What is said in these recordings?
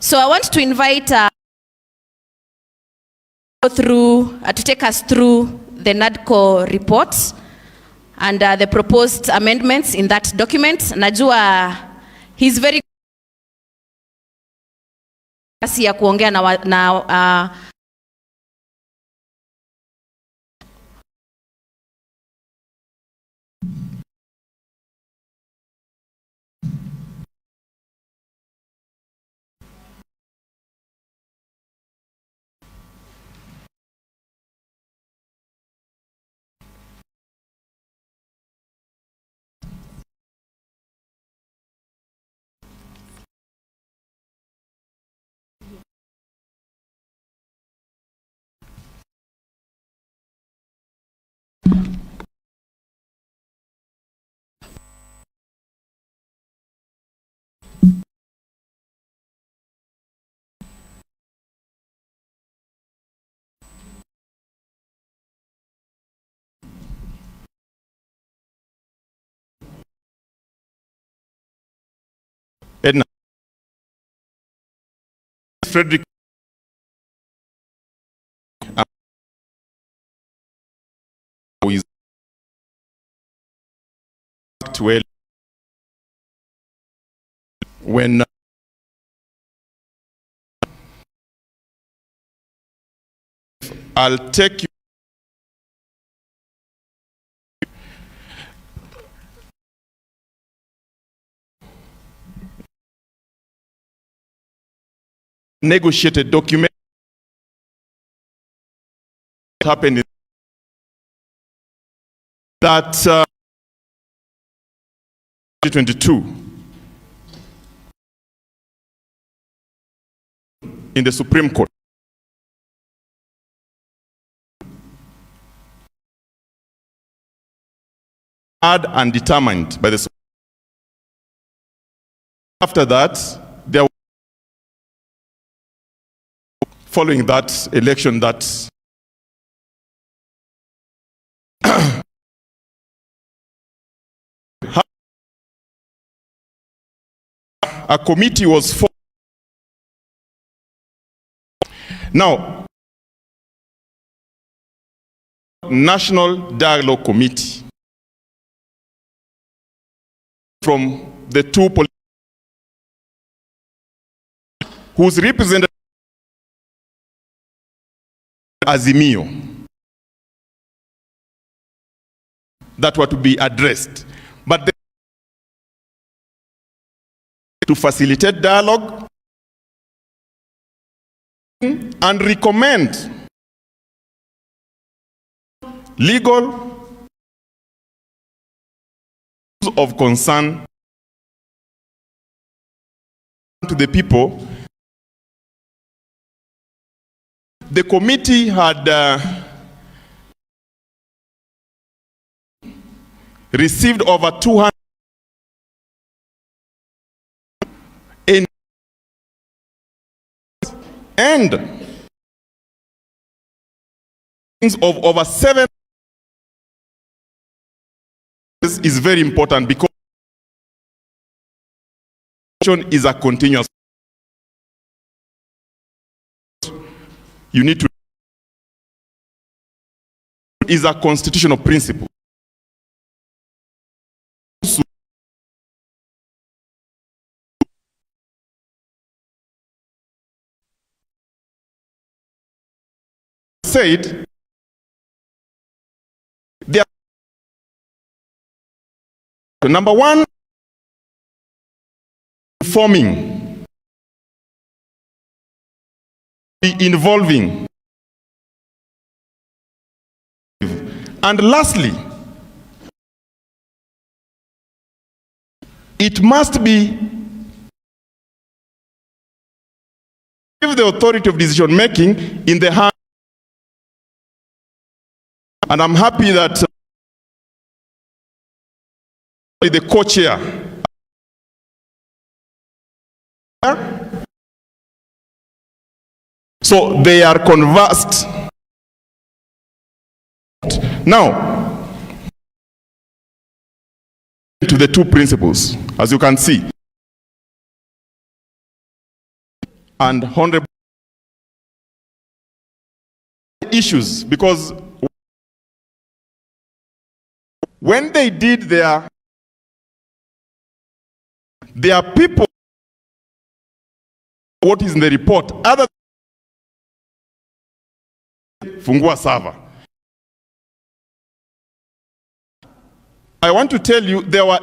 So I want to invite to take us through the NADCO reports and the proposed amendments in that document. Najua he's very kasi ya kuongea na Edna Frederick is well when I'll take you negotiated document happened in that 2022 in the Supreme Court. Hard and determined by the Supreme Court. After that, there following that election that a committee was formed. Now, National Dialogue Committee from the two whose represented Azimio that were to be addressed, but to facilitate dialogue and recommend legal of concern to the people. The committee had received over 200 and of over 7 is very important because is a continuous. You need to is a constitutional principle. Said there number one, forming, involving, and lastly, it must be give the authority of decision making in the hand. And I'm happy that the co-chair so they are conversed. Now to the two principles, as you can see, and honorable issues, because when they did their people, what is in the report, other fungua server. I want to tell you there were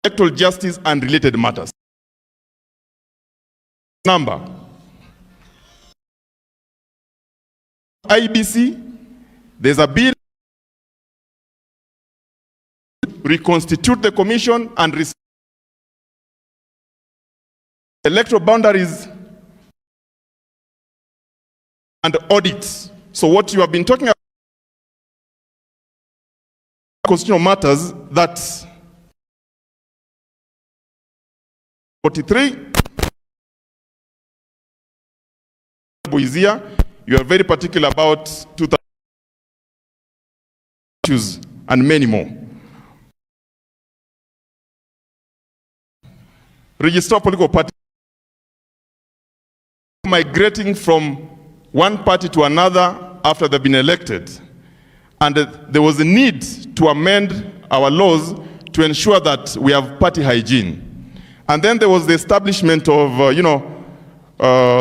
electoral justice and related matters. Number IEBC, there's a bill reconstitute the commission and electoral boundaries and audits. So what you have been talking about, constitutional matters, that 43 is here. You are very particular about 2000 issues and many more. Register political party migrating from one party to another after they've been elected. And there was a need to amend our laws to ensure that we have party hygiene. And then there was the establishment of,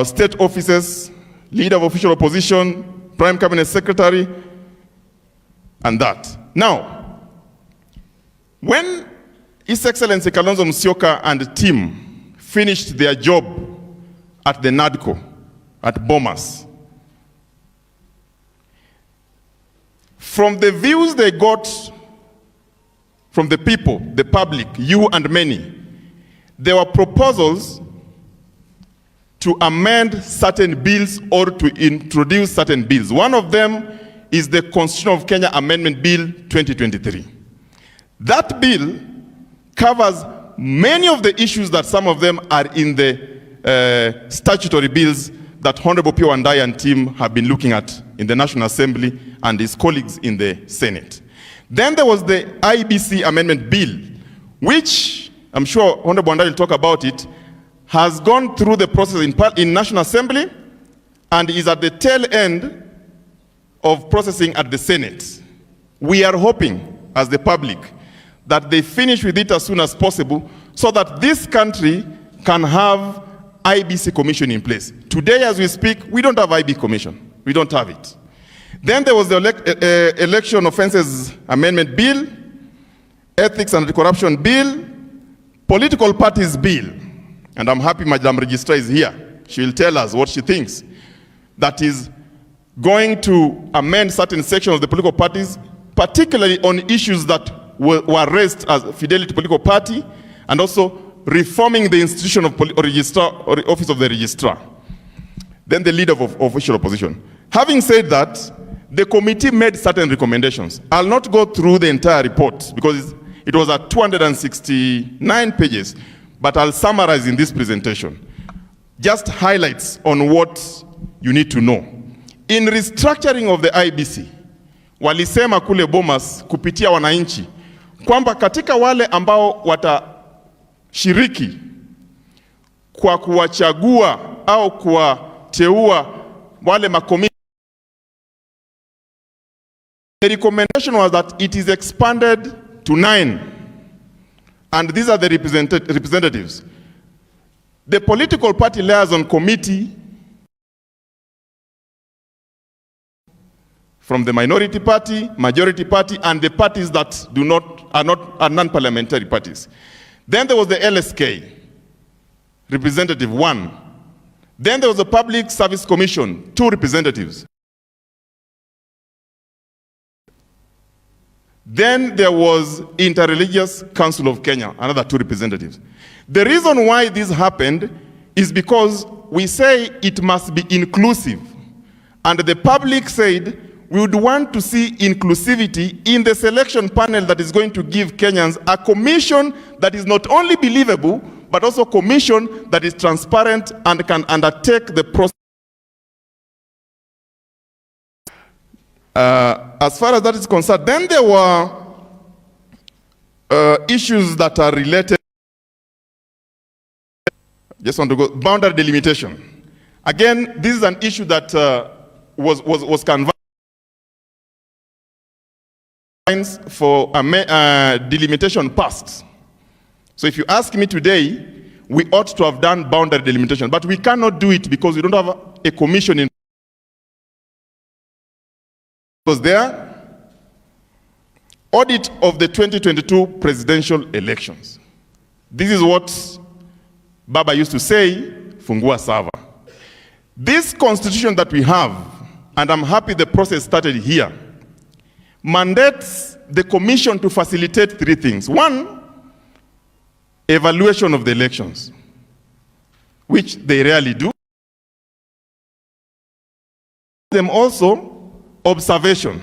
state offices, leader of official opposition, prime cabinet secretary, and that. Now, when His Excellency Kalonzo Musyoka and the team finished their job at the NADCO, at Bomas, from the views they got from the people, the public, you and many, there were proposals to amend certain bills or to introduce certain bills. One of them is the Constitution of Kenya Amendment Bill 2023. That bill covers many of the issues that some of them are in the statutory bills that Honorable Pio and I and team have been looking at in the National Assembly and his colleagues in the Senate. Then there was the IEBC Amendment Bill, which I'm sure Honorable Andai will talk about it, has gone through the process in National Assembly and is at the tail end of processing at the Senate. We are hoping, as the public, that they finish with it as soon as possible so that this country can have IEBC Commission in place. Today, as we speak, we don't have IEBC Commission. We don't have it. Then there was the Election Offences Amendment Bill, Ethics and Corruption Bill, Political Parties Bill. And I'm happy Madam Registrar is here. She will tell us what she thinks. That is going to amend certain sections of the political parties, particularly on issues that were raised as fidelity to political party, and also reforming the institution of registrar or office of the registrar. Then the leader of official opposition. Having said that, the committee made certain recommendations. I'll not go through the entire report because it was at 269 pages, but I'll summarize in this presentation. Just highlights on what you need to know. In restructuring of the IEBC, walisema kule Bomas kupitia wananchi kwamba katika wale ambao watashiriki kwa kuwachagua au kuwateua wale makomiti, the recommendation was that it is expanded to 9, and these are the representatives. The political party liaison committee from the minority party, majority party, and the parties that are non-parliamentary parties. Then there was the LSK, representative 1. Then there was the Public Service Commission, 2 representatives. Then there was Interreligious Council of Kenya, another 2 representatives. The reason why this happened is because we say it must be inclusive. And the public said, we would want to see inclusivity in the selection panel that is going to give Kenyans a commission that is not only believable, but also a commission that is transparent and can undertake the process. As far as that is concerned, then there were issues that are related Just want to go, boundary delimitation. Again, this is an issue that was canvassed for delimitation passed. So if you ask me today, we ought to have done boundary delimitation, but we cannot do it because we don't have a commission in. Was there audit of the 2022 presidential elections. This is what Baba used to say, fungua sava. This constitution that we have, and I'm happy the process started here, mandates the commission to facilitate three things. One, evaluation of the elections, which they rarely do. Them also observation,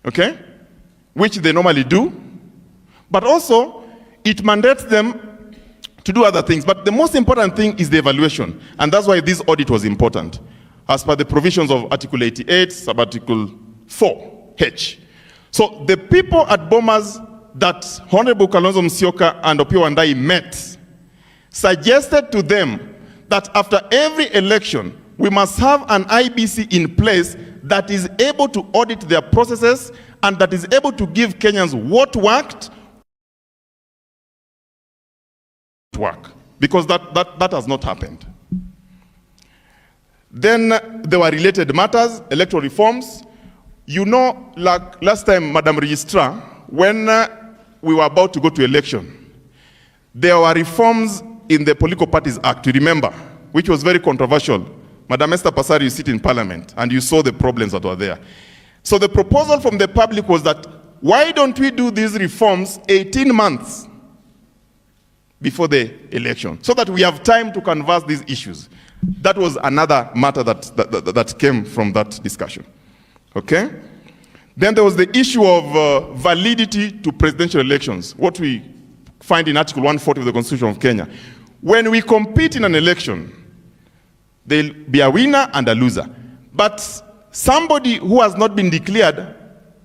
okay, which they normally do, but also it mandates them to do other things. But the most important thing is the evaluation, and that's why this audit was important, as per the provisions of Article 88, sub-Article 4H. So the people at Bomas that Honorable Kalonzo Musyoka and Opiyo Wandayi met suggested to them that after every election, we must have an IEBC in place that is able to audit their processes and that is able to give Kenyans what worked, because that has not happened. Then there were related matters, electoral reforms. You know, like last time, Madam Registrar, when we were about to go to election, there were reforms in the Political Parties Act, you remember, which was very controversial. Madam Esther Passari, you sit in Parliament, and you saw the problems that were there. So the proposal from the public was that, why don't we do these reforms 18 months before the election, so that we have time to canvass these issues? That was another matter that came from that discussion. Okay? Then there was the issue of validity to presidential elections, what we find in Article 140 of the Constitution of Kenya. When we compete in an election, there'll be a winner and a loser. But somebody who has not been declared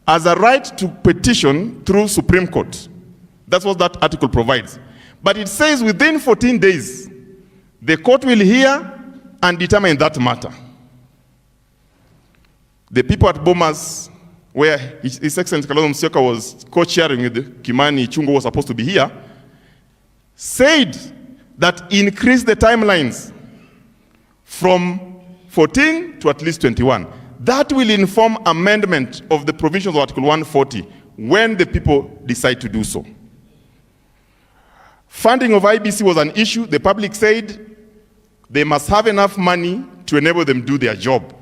has a right to petition through Supreme Court. That's what that article provides. But it says within 14 days, the court will hear and determine that matter. The people at Bomas, where His Excellency Kalonzo Musyoka was co-chairing with Kimani Chungo, was supposed to be here, said that increase the timelines from 14 to at least 21. That will inform amendment of the provisions of Article 140 when the people decide to do so. Funding of IEBC was an issue. The public said they must have enough money to enable them to do their job.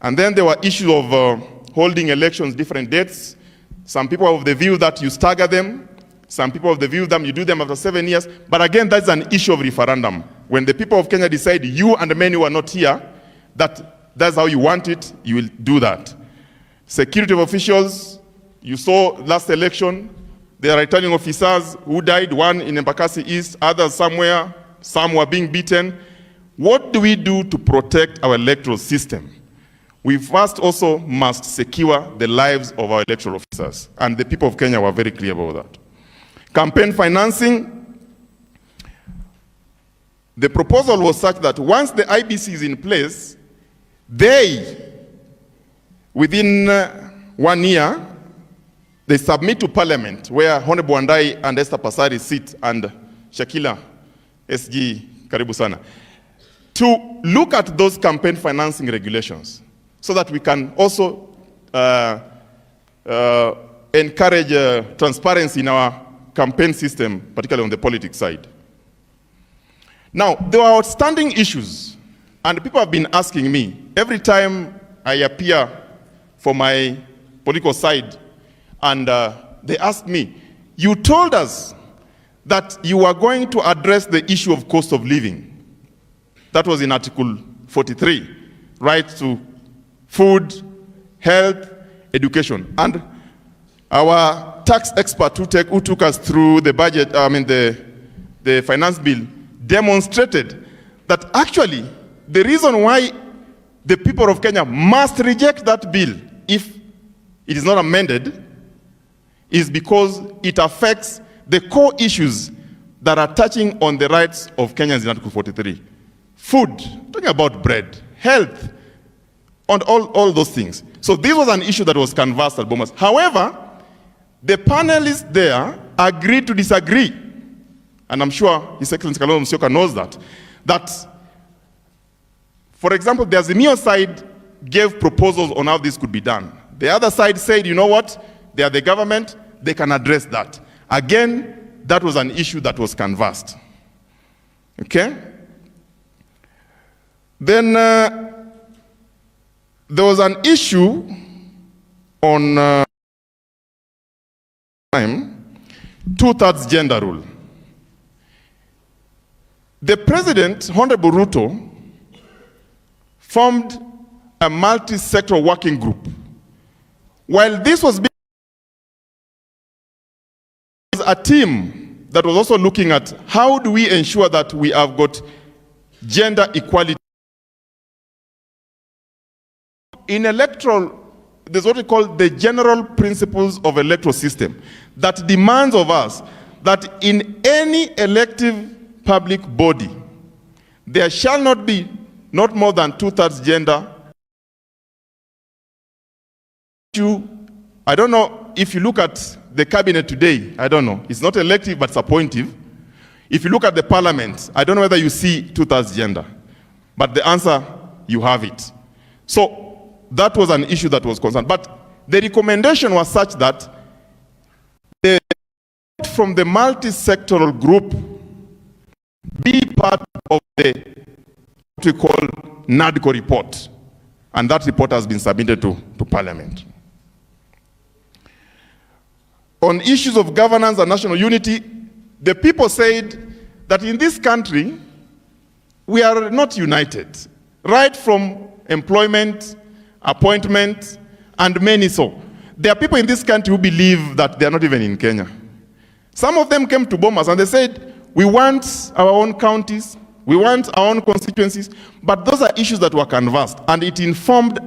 And then there were issues of holding elections different dates. Some people have the view that you stagger them. Some people have the view that you do them after 7 years. But again, that's an issue of referendum. When the people of Kenya decide, you and many who are not here, that's how you want it, you will do that. Security of officials, you saw last election, there are returning officers who died, one in Embakasi East, others somewhere, some were being beaten. What do we do to protect our electoral system? We first also must secure the lives of our electoral officers, and the people of Kenya were very clear about that. Campaign financing, the proposal was such that once the IEBC is in place, within 1 year, they submit to Parliament, where Honorable Wandayi and Esther Passari sit, and Shakila, SG, karibu sana, to look at those campaign financing regulations, so that we can also encourage transparency in our campaign system, particularly on the politics side. Now, there are outstanding issues, and people have been asking me, every time I appear for my political side, and they ask me, you told us that you are going to address the issue of cost of living. That was in Article 43, right to food, health, education. And our tax expert who took us through the budget, the finance bill, demonstrated that actually the reason why the people of Kenya must reject that bill if it is not amended is because it affects the core issues that are touching on the rights of Kenyans in Article 43. Food, talking about bread, health, and all those things. So this was an issue that was canvassed at Bomas. However, the panelists there agreed to disagree. And I'm sure His Excellency Kalonzo Musyoka knows that, for example, the Azimio side gave proposals on how this could be done. The other side said, you know what, they are the government, they can address that. Again, that was an issue that was canvassed. Okay? Then there was an issue on two-thirds gender rule. The President, Honorable Ruto, formed a multi-sectoral working group. While this was being a team that was also looking at how do we ensure that we have got gender equality. In electoral, there's what we call the general principles of electoral system that demands of us that in any elective public body, there shall not be not more than two-thirds gender. I don't know if you look at the cabinet today, I don't know. It's not elective, but it's appointive. If you look at the parliament, I don't know whether you see two-thirds gender. But the answer, you have it. So that was an issue that was concerned. But the recommendation was such that from the multi-sectoral group be part of the what we call NADCO report. And that report has been submitted to Parliament. On issues of governance and national unity, the people said that in this country, we are not united. Right from employment, appointment, and many so. There are people in this country who believe that they are not even in Kenya. Some of them came to Bomas and they said, we want our own counties, we want our own constituencies, but those are issues that were canvassed, and it informed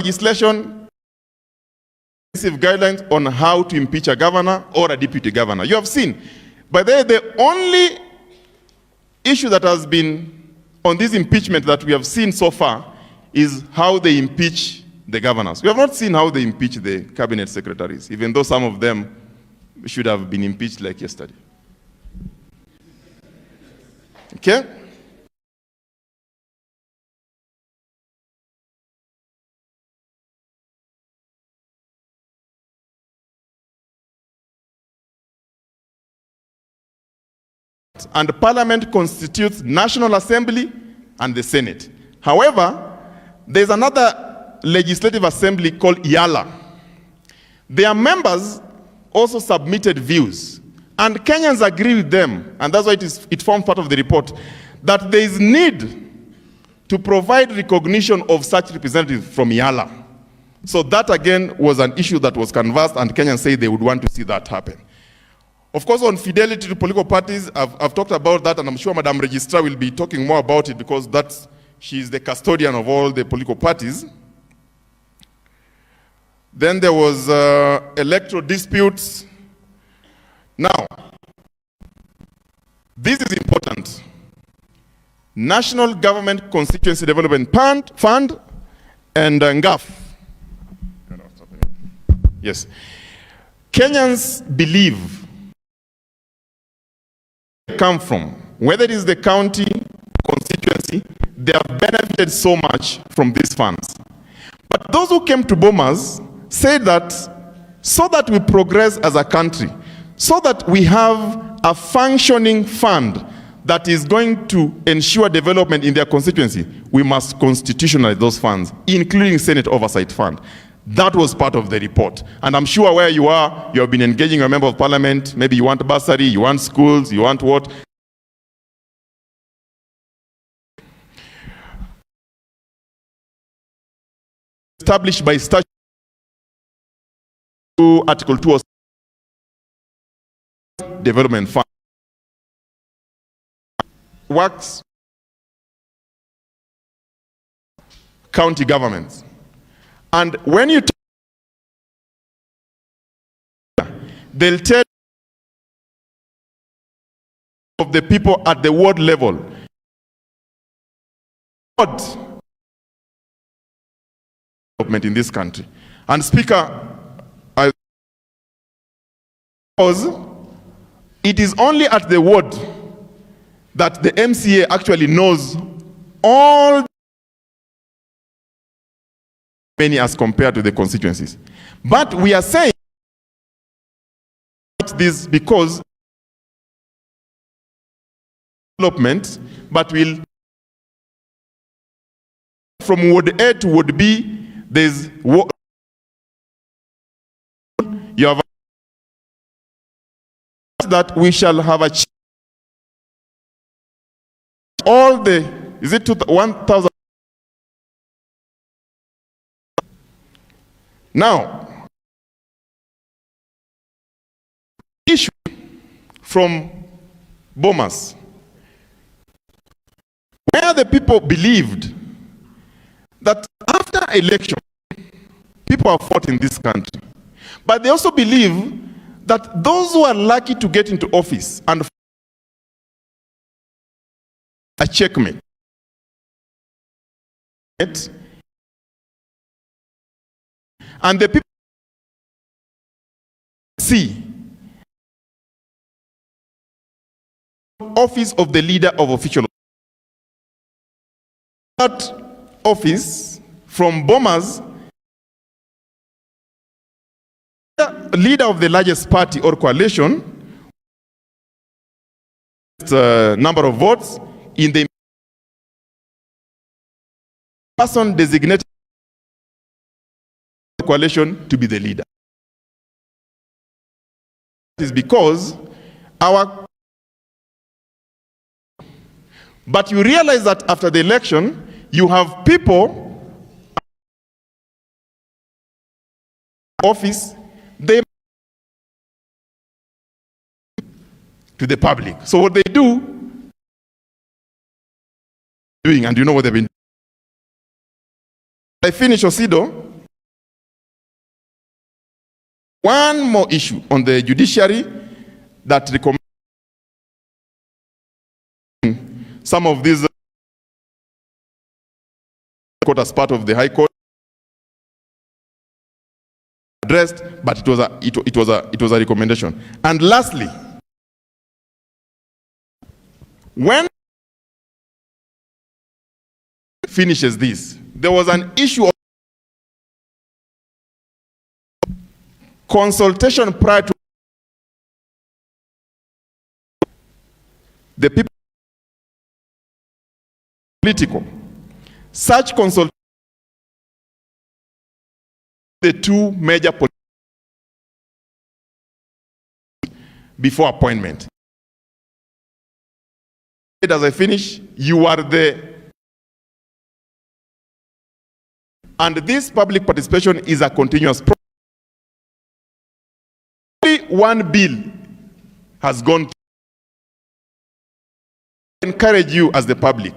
legislation, guidelines on how to impeach a governor or a deputy governor. You have seen, but the only issue that has been on this impeachment that we have seen so far is how they impeach the governors. We have not seen how they impeach the cabinet secretaries, even though some of them should have been impeached like yesterday. Okay? And the Parliament constitutes National Assembly and the Senate. However, there's another legislative assembly called IALA. Their members also submitted views, and Kenyans agree with them, and that's why it forms part of the report, that there is need to provide recognition of such representatives from IALA. So that again was an issue that was canvassed, and Kenyans say they would want to see that happen. Of course, on fidelity to political parties, I've talked about that, and I'm sure Madam Registrar will be talking more about it because she's the custodian of all the political parties. Then there was electoral disputes. Now, this is important. National Government Constituency Development Fund and NGAF. Yes. Kenyans believe come from, whether it is the county, constituency, they have benefited so much from these funds. But those who came to Bomas said that so that we progress as a country, so that we have a functioning fund that is going to ensure development in their constituency, we must constitutionalize those funds, including Senate Oversight Fund. That was part of the report. And I'm sure where you are, you have been engaging a member of parliament. Maybe you want bursary, you want schools, you want what? Established by statute, Article 2 Development Fund. works county governments. And when you they'll tell of the people at the ward level what development in this country. And Speaker, it is only at the ward that the MCA actually knows all many as compared to the constituencies. But we are saying this because development, but will from Ward A to Ward B, there's you have that we shall have a all the, is it 1,000? Now, issue from Bomas, where the people believed that after election, people are fought in this country. But they also believe that those who are lucky to get into office and a checkmate, and the people see office of the leader of official that office from Bomas, leader of the largest party or coalition, number of votes in the person designated coalition to be the leader. It is because but you realize that after the election, you have people office, they to the public. So what they do, and you know what they've been doing. I finish Osido. One more issue on the judiciary that recommends some of these court as part of the High Court addressed, but it was a recommendation. And lastly, when finishes this, there was an issue of consultation prior to the people political. Such consultation, the two major before appointment. As I finish, you are the, and this public participation is a continuous process. Only one bill has gone to encourage you as the public.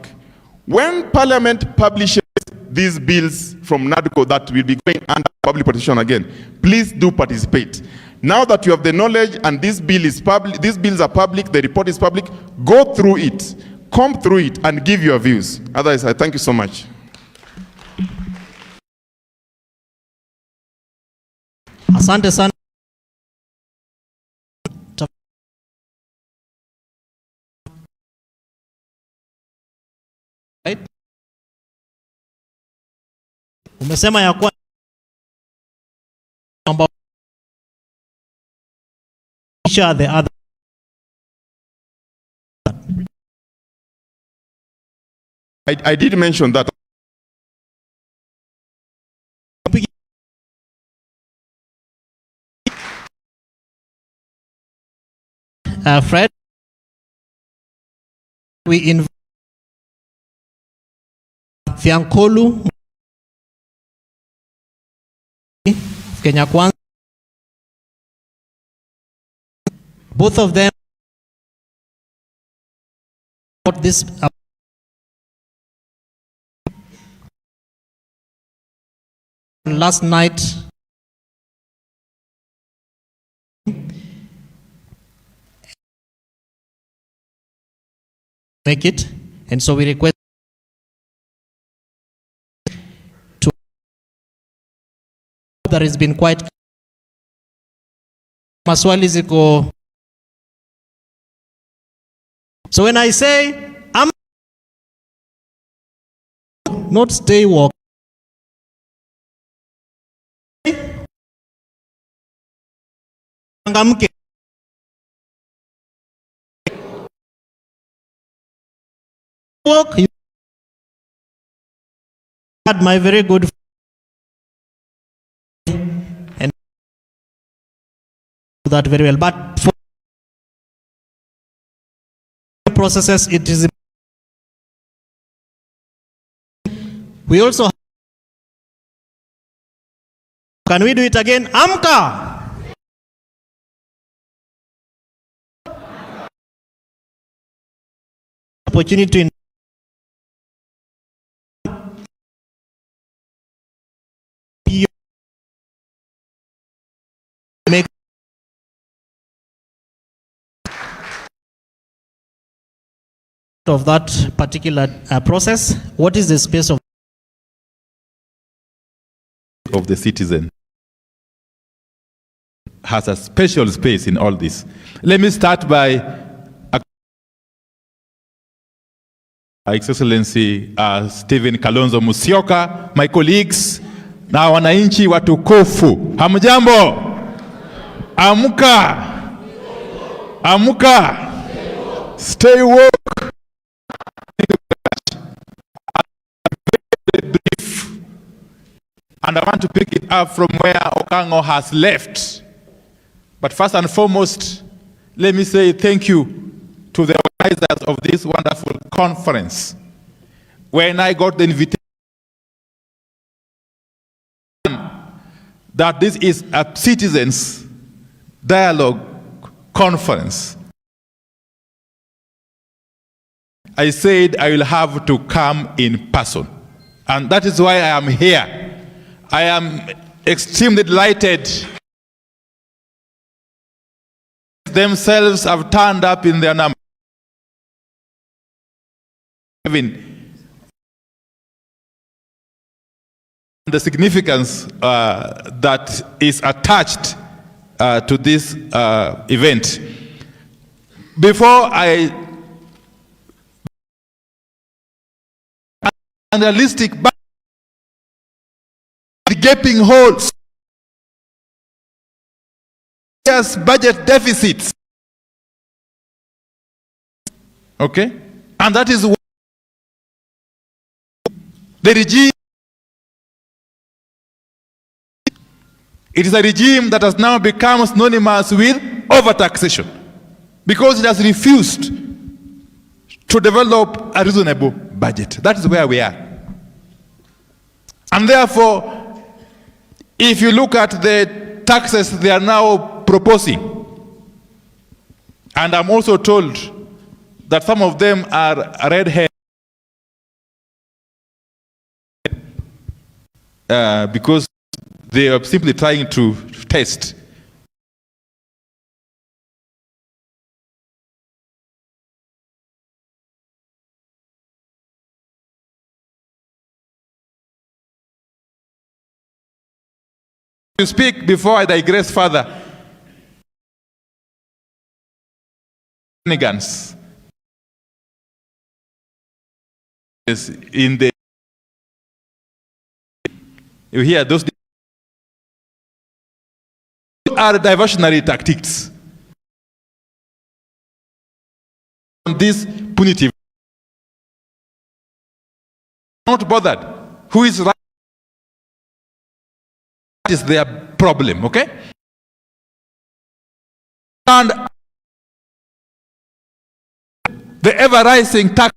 When Parliament publishes these bills from NADCO that will be going under public participation again, please do participate. Now that you have the knowledge and this bill is public, these bills are public, the report is public, go through it, come through it, and give your views. Otherwise, I thank you so much. Asante sana. Right? Umesema ya kwa ambao the other I did mention that. Fred, we invite Fiankolu Kenya Kwanza, both of them about this last night. Make it, and so we request to that has been quite maswali ziko. So when I say I'm not stay walk, changamke. Work, you had my very good and that very well, but for processes it is. We also, can we do it again? Amka. Opportunity to make of that particular process. What is the space of the citizen has a special space in all this. Let me start by His Excellency Stephen Kalonzo Musyoka, my colleagues na wananchi watukufu. Hamjambo? Amka. Amka. Stay woke. Brief. And I want to pick it up from where Okango has left. But first and foremost, let me say thank you to the organizers of this wonderful conference. When I got the invitation that this is a citizens dialogue conference, I said I will have to come in person. And that is why I am here. I am extremely delighted. Themselves have turned up in their number. Even the significance that is attached to this event. Before I unrealistic gaping holes, yes, budget deficits. Okay? And that is the regime. It is a regime that has now become synonymous with overtaxation because it has refused to develop a reasonable budget. That is where we are. And therefore, if you look at the taxes they are now proposing, and I'm also told that some of them are red-haired because they are simply trying to test. To speak before I digress further. Shenanigans in the you hear those are diversionary tactics. This punitive, not bothered. Who is right? That is their problem, okay? And the ever-rising tax.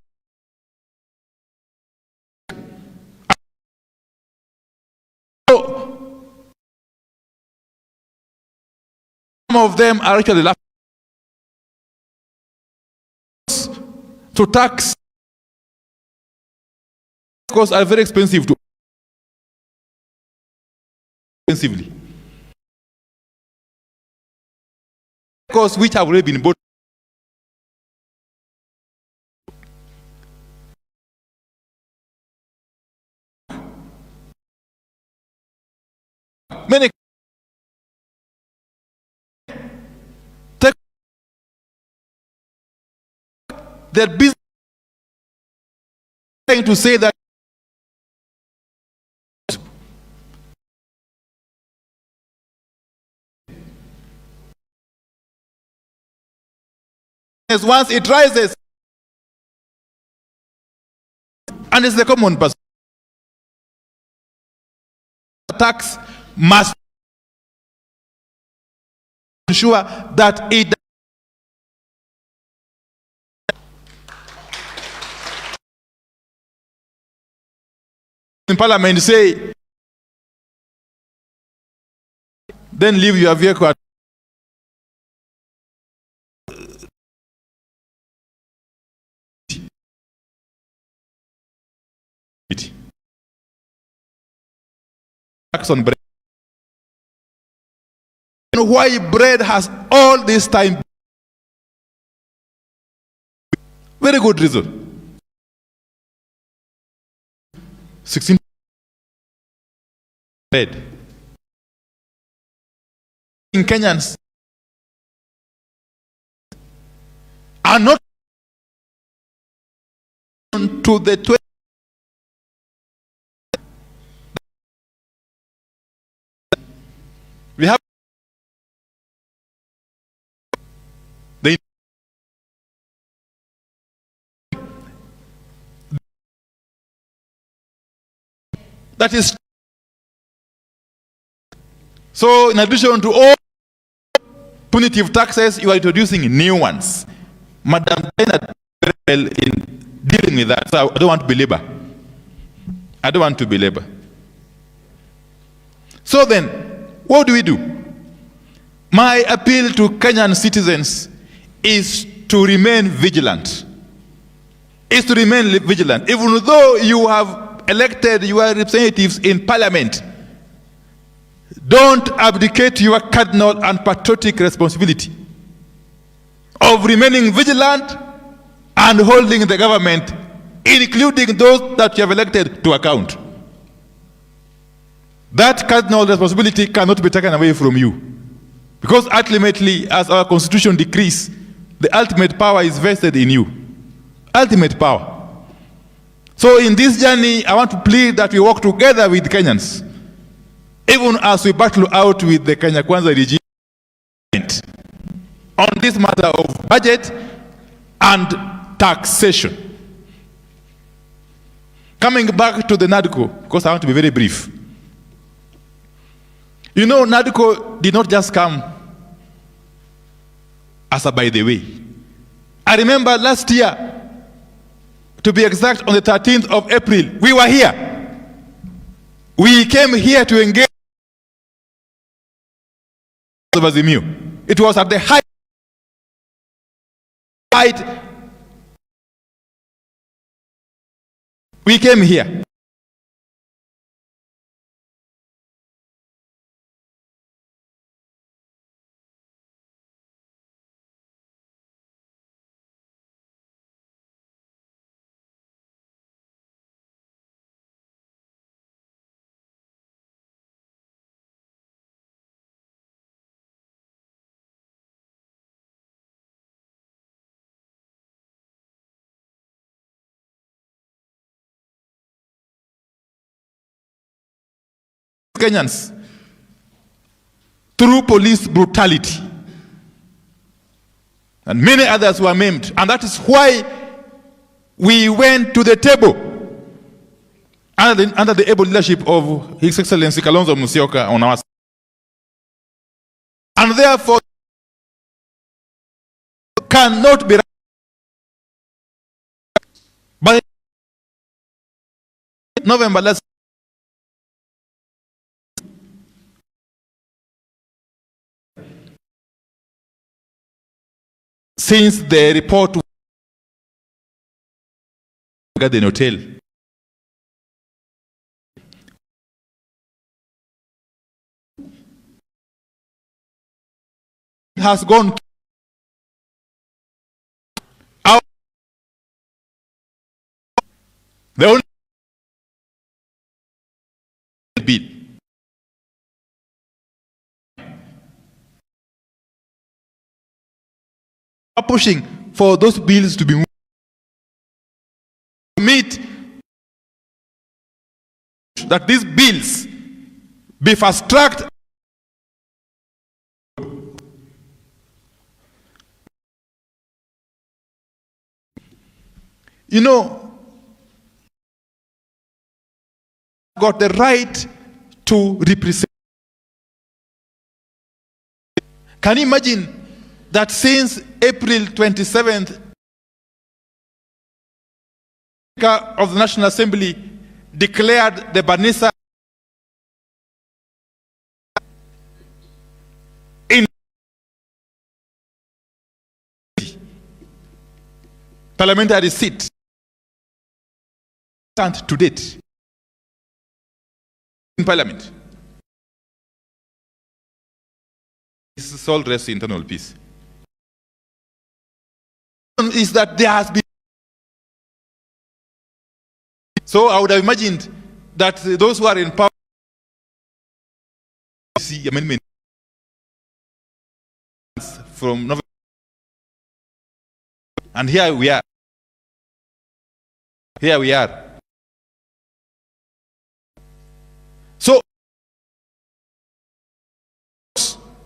Some of them are actually laughing. So tax costs are very expensive to expensively. Costs which have already been bought. Many their business trying to say that once it rises and it's the common person, tax must ensure that it in parliament say, then leave your vehicle at tax on bread. And why bread has all this time? Very good reason. 16 bread. In Kenyans are not to the 20. We have the that is so. In addition to all punitive taxes, you are introducing new ones. Madam China in dealing with that, so I don't want to belabor. I don't want to belabor. So then, what do we do? My appeal to Kenyan citizens is to remain vigilant. Is to remain vigilant. Even though you have elected your representatives in parliament, don't abdicate your cardinal and patriotic responsibility of remaining vigilant and holding the government, including those that you have elected, to account. That cardinal responsibility cannot be taken away from you, because ultimately, as our constitution decrees, the ultimate power is vested in you. Ultimate power. So in this journey, I want to plead that we work together with Kenyans, even as we battle out with the Kenya Kwanza regime on this matter of budget and taxation. Coming back to the NADCO, because I want to be very brief. You know, NADCO did not just come as a by the way. I remember last year, to be exact, on the 13th of April, we were here. We came here to engage of Azimio. It was at the height. We came here. Kenyans through police brutality, and many others were maimed, and that is why we went to the table under the able leadership of His Excellency Kalonzo Musyoka on our side. And therefore cannot be by November last. Since the report Garden Hotel. Has gone out. The only bill. Are pushing for those bills to be moved. Meet that these bills be fast-tracked. You know, got the right to represent. Can you imagine that since April 27th, of the National Assembly declared the Banisa in parliamentary seat to date in Parliament. This is all rest internal peace. Is that there has been. So I would have imagined that those who are in power see amendment from November, and here we are. Here we are. So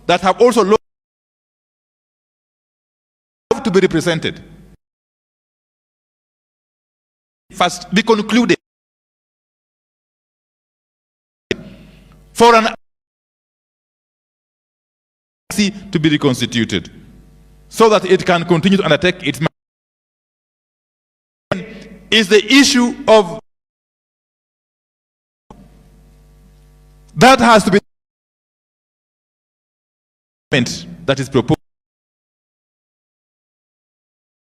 that have also loved to be represented. First, be concluded for an IEBC to be reconstituted, so that it can continue to undertake its is the issue of that has to be that is proposed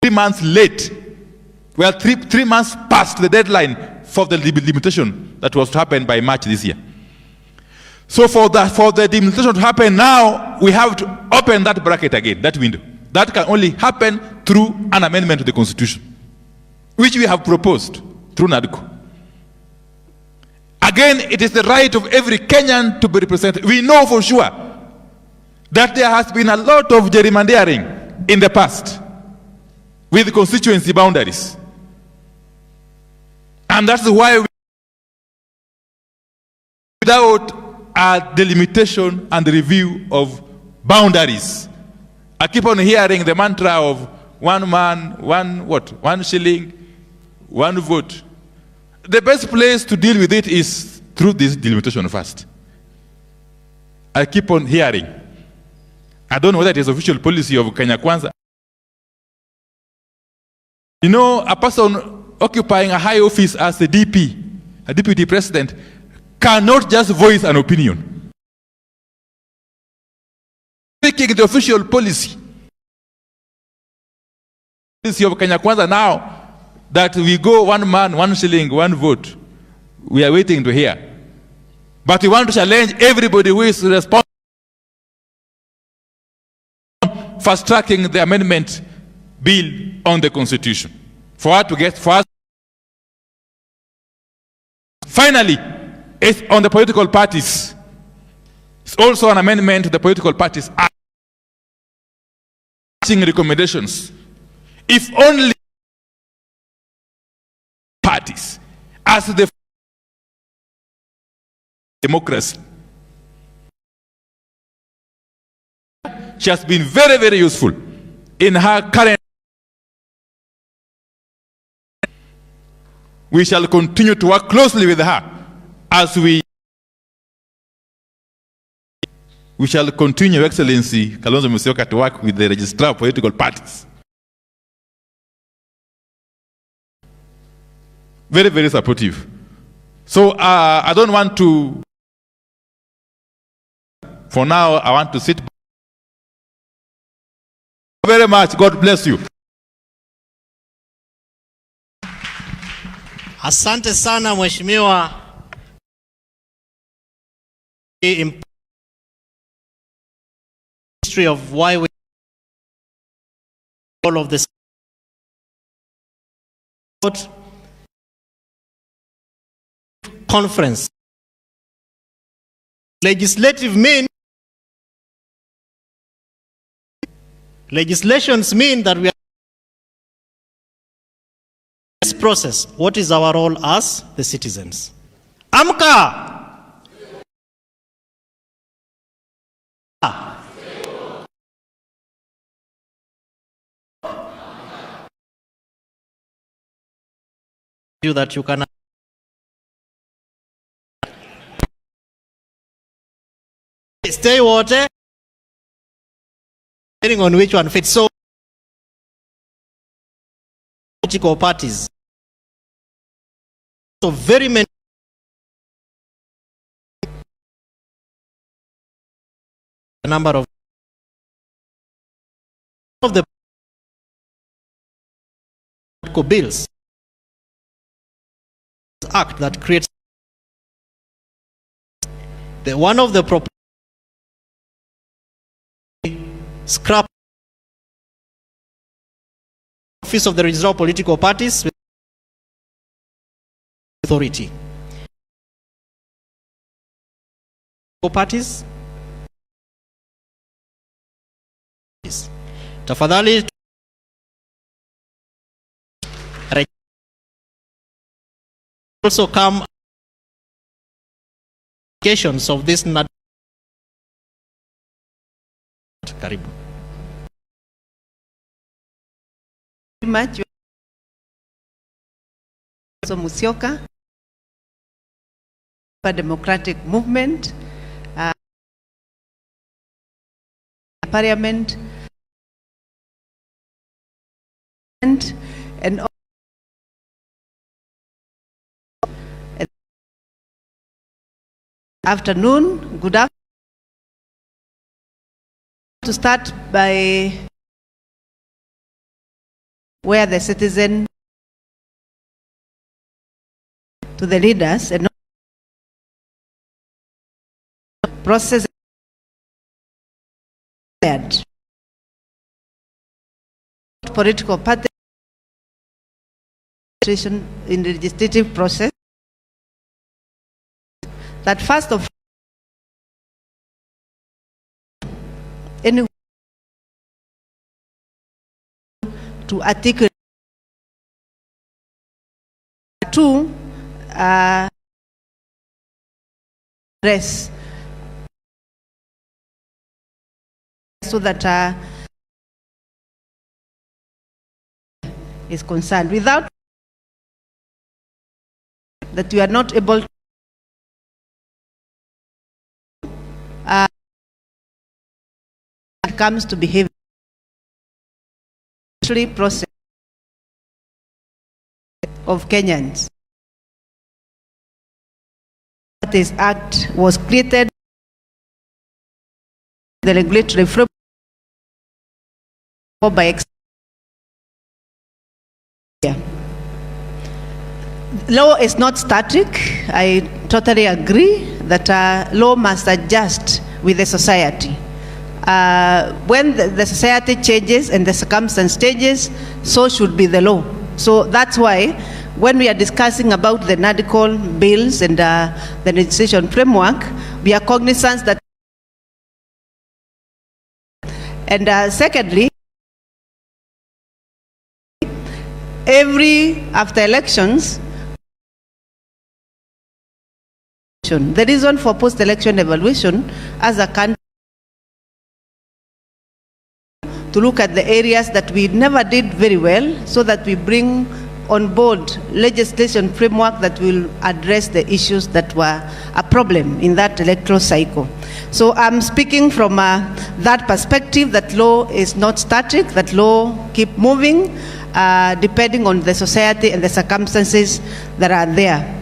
3 months late. We are three months past the deadline for the delimitation that was to happen by March this year. So for the delimitation to happen now, we have to open that bracket again, that window. That can only happen through an amendment to the Constitution, which we have proposed through NADCO. Again, it is the right of every Kenyan to be represented. We know for sure that there has been a lot of gerrymandering in the past with constituency boundaries. And that's why without a delimitation and review of boundaries, I keep on hearing the mantra of one man, one shilling, one vote. The best place to deal with it is through this delimitation first. I keep on hearing. I don't know whether it is official policy of Kenya Kwanza. You know, a person occupying a high office as a DP, a deputy president, cannot just voice an opinion. Speaking the official policy of Kenya Kwanza now, that we go one man, one shilling, one vote. We are waiting to hear. But we want to challenge everybody who is responsible for fast-tracking the amendment bill on the Constitution. For us. Finally, it's on the political parties. It's also an amendment to the political parties. Recommendations. If only parties, as the democracy. She has been very, very useful in her current. We shall continue to work closely with her as we shall continue, Your Excellency Kalonzo Musyoka, to work with the registrar of political parties. Very, very supportive. So I don't want to, for now, I want to sit back. Very much. God bless you. Asante sana mheshimiwa. History of why we all of this conference. Legislative mean legislations mean that we are this process. What is our role as the citizens? Amka! You that you can stay water depending on which one fits. So political parties, so very many number of the bills act that creates the one of the scrap office of the regional political parties with authority. Parties tafadhali also come applications of this karibu much. So Musyoka, a democratic movement, parliament, and afternoon, good afternoon. To start by where the citizen to the leaders and process political party in the legislative process, that first of any to articulate to address so that is concerned. Without that, you are not able to it comes to behavior process of Kenyans. This act was created the regulatory framework by law is not static. I totally agree that law must adjust with the society. When the society changes and the circumstance changes, so should be the law. So that's why when we are discussing about the NADCO bills and the legislation framework, we are cognizant that. And secondly, after elections, the reason for post-election evaluation as a country to look at the areas that we never did very well, so that we bring on board legislation framework that will address the issues that were a problem in that electoral cycle. So I'm speaking from that perspective, that law is not static, that law keep moving depending on the society and the circumstances that are there.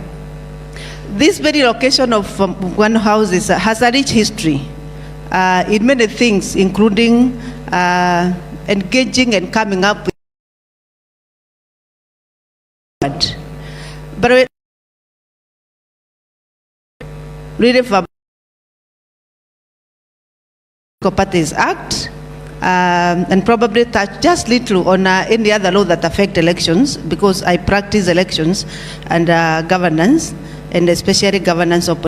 This very location of one house has a rich history in many things, including engaging and coming up with But reading from Parties Act, and probably touch just little on any other law that affect elections, because I practice elections and governance, and especially governance of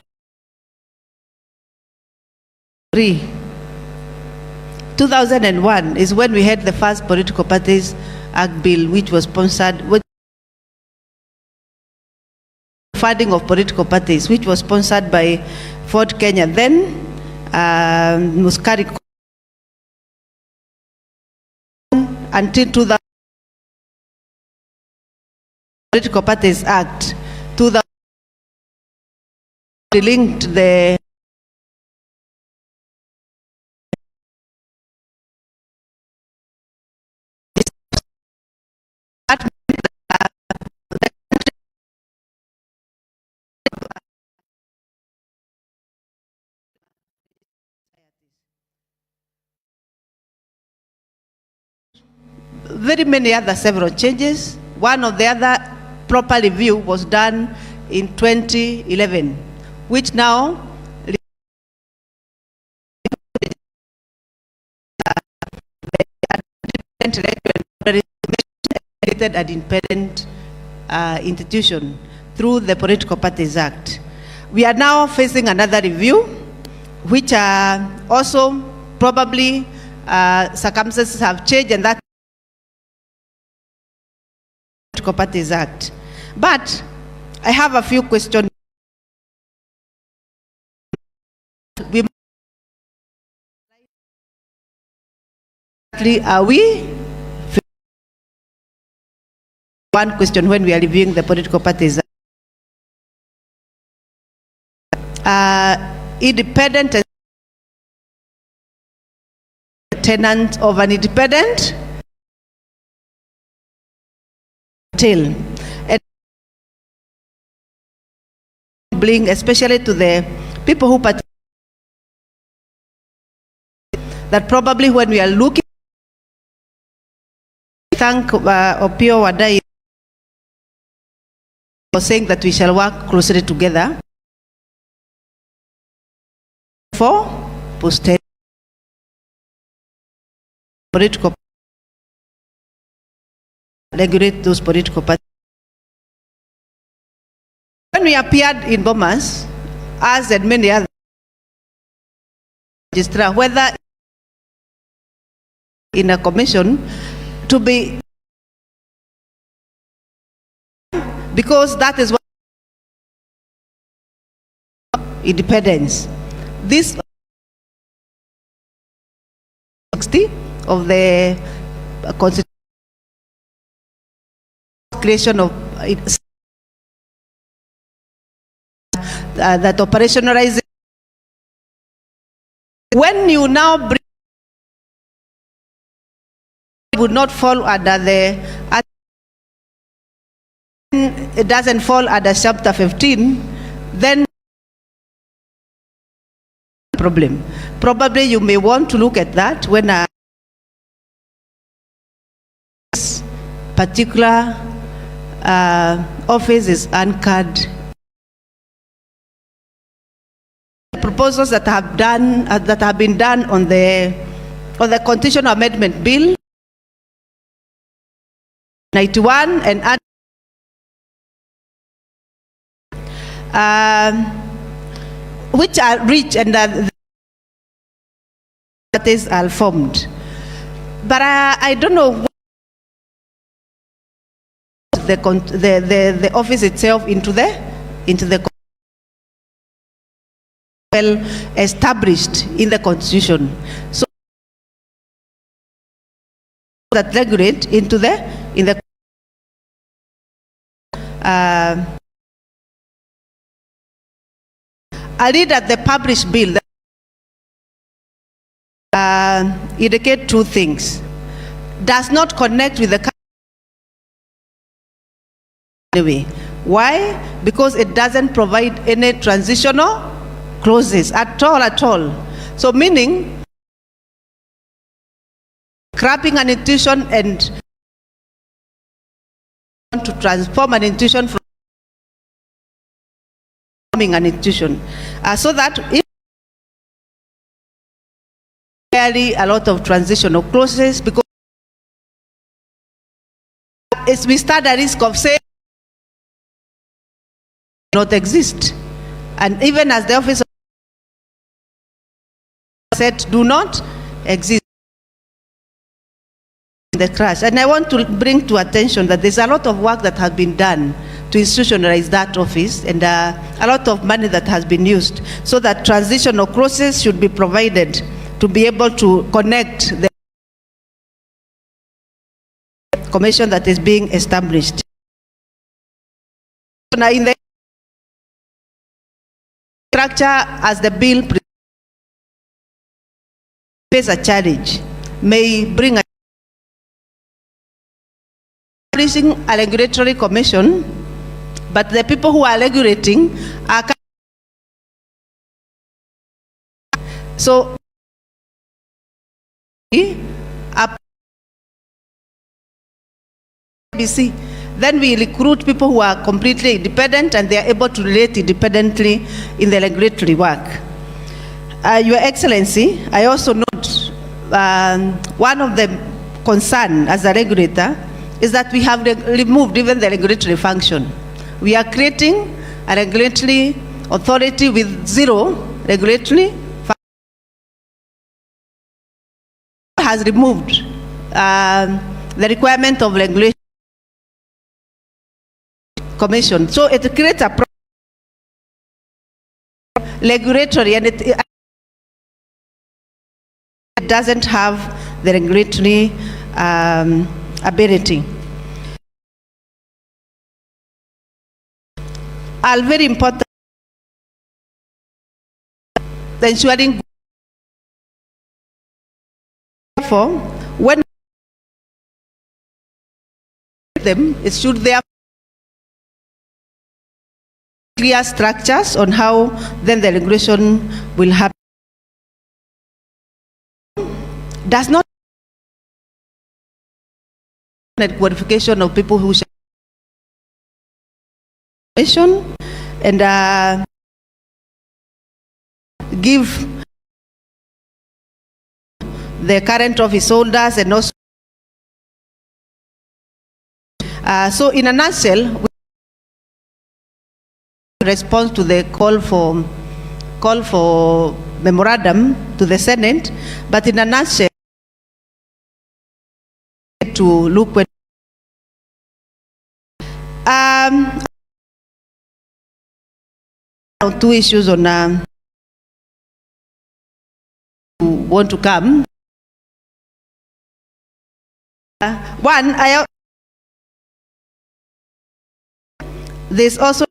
2001 is when we had the first Political Parties Act bill, which was sponsored with funding of political parties, which was sponsored by Ford Kenya, then Muskari, until 2000 Political Parties Act 2000 linked the very many other several changes. One of the other proper review was done in 2011, which now an independent institution through the Political Parties Act. We are now facing another review, which also probably circumstances have changed, and that Political Parties Act. But I have a few questions. Are we? One question when we are reviewing the Political Parties Act. Independent tenant of an independent tail, and bring especially to the people who participate, that probably when we are looking, thank Opio Wadai for saying that we shall work closely together for posterity. Political regulate those political parties. When we appeared in Bomas, as and many other registrars, whether in a commission, to be, because that is what independence. This 60 of the Constitution, creation of that operationalizes. When you now bring, would not fall under the, it doesn't fall under chapter 15, then problem. Probably you may want to look at that when a particular office is anchored. Proposals that have done that have been done on the Constitutional Amendment Bill 91 and which are rich and that is are formed, but I don't know the office itself into the well established in the Constitution, so that regulate into the I read that the published bill indicate two things: does not connect with the anyway. Why? Because it doesn't provide any transitional clauses at all. So meaning scrapping an institution and to transform an institution from forming an institution, so that if a lot of transitional clauses, because we start a risk of saying not exist, and even as the office said, do not exist in the crash. And I want to bring to attention that there's a lot of work that has been done to institutionalize that office, and a lot of money that has been used, so that transitional clauses should be provided to be able to connect the commission that is being established. Now, in the structure as the bill face a challenge, may bring a establishing a regulatory commission, but the people who are regulating are so IEBC. Then we recruit people who are completely independent and they are able to relate independently in the regulatory work. Your Excellency, I also note one of the concerns as a regulator is that we have removed even the regulatory function. We are creating a regulatory authority with zero regulatory function. Has removed the requirement of regulation commission. So it creates a regulatory, and it doesn't have the regulatory ability. Are very important, ensuring. Therefore, when them, it should there clear structures on how then the regulation will happen. Does not qualification of people who shall and give the current office holders and also so in a nutshell, we respond to the call for memorandum to the Senate, but in a nutshell, to look when two issues on who want to come. One, there's also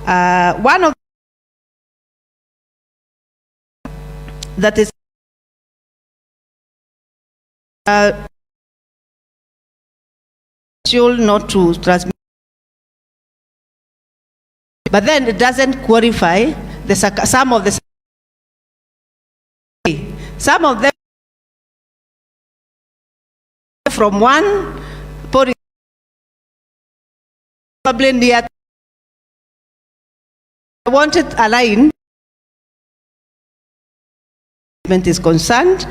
one of that is not to transmit, but then it doesn't qualify the some of them from one probably near. I wanted a line is concerned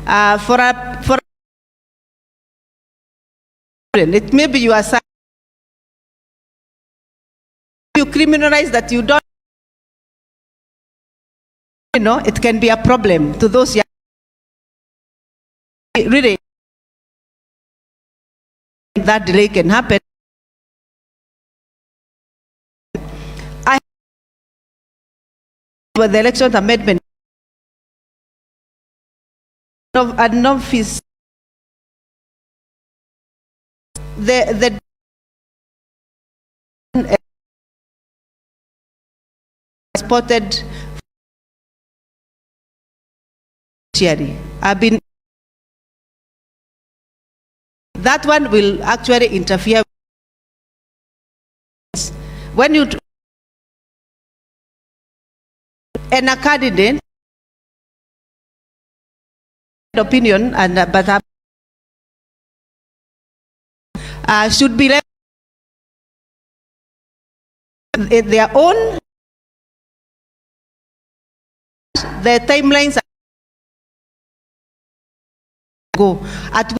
for it may be you are you criminalize that you don't, you know, it can be a problem to those young really that delay can happen. With the election amendment of an office, the spotted I've been that one will actually interfere when you and a candidate opinion and but should be left their own. The timelines go at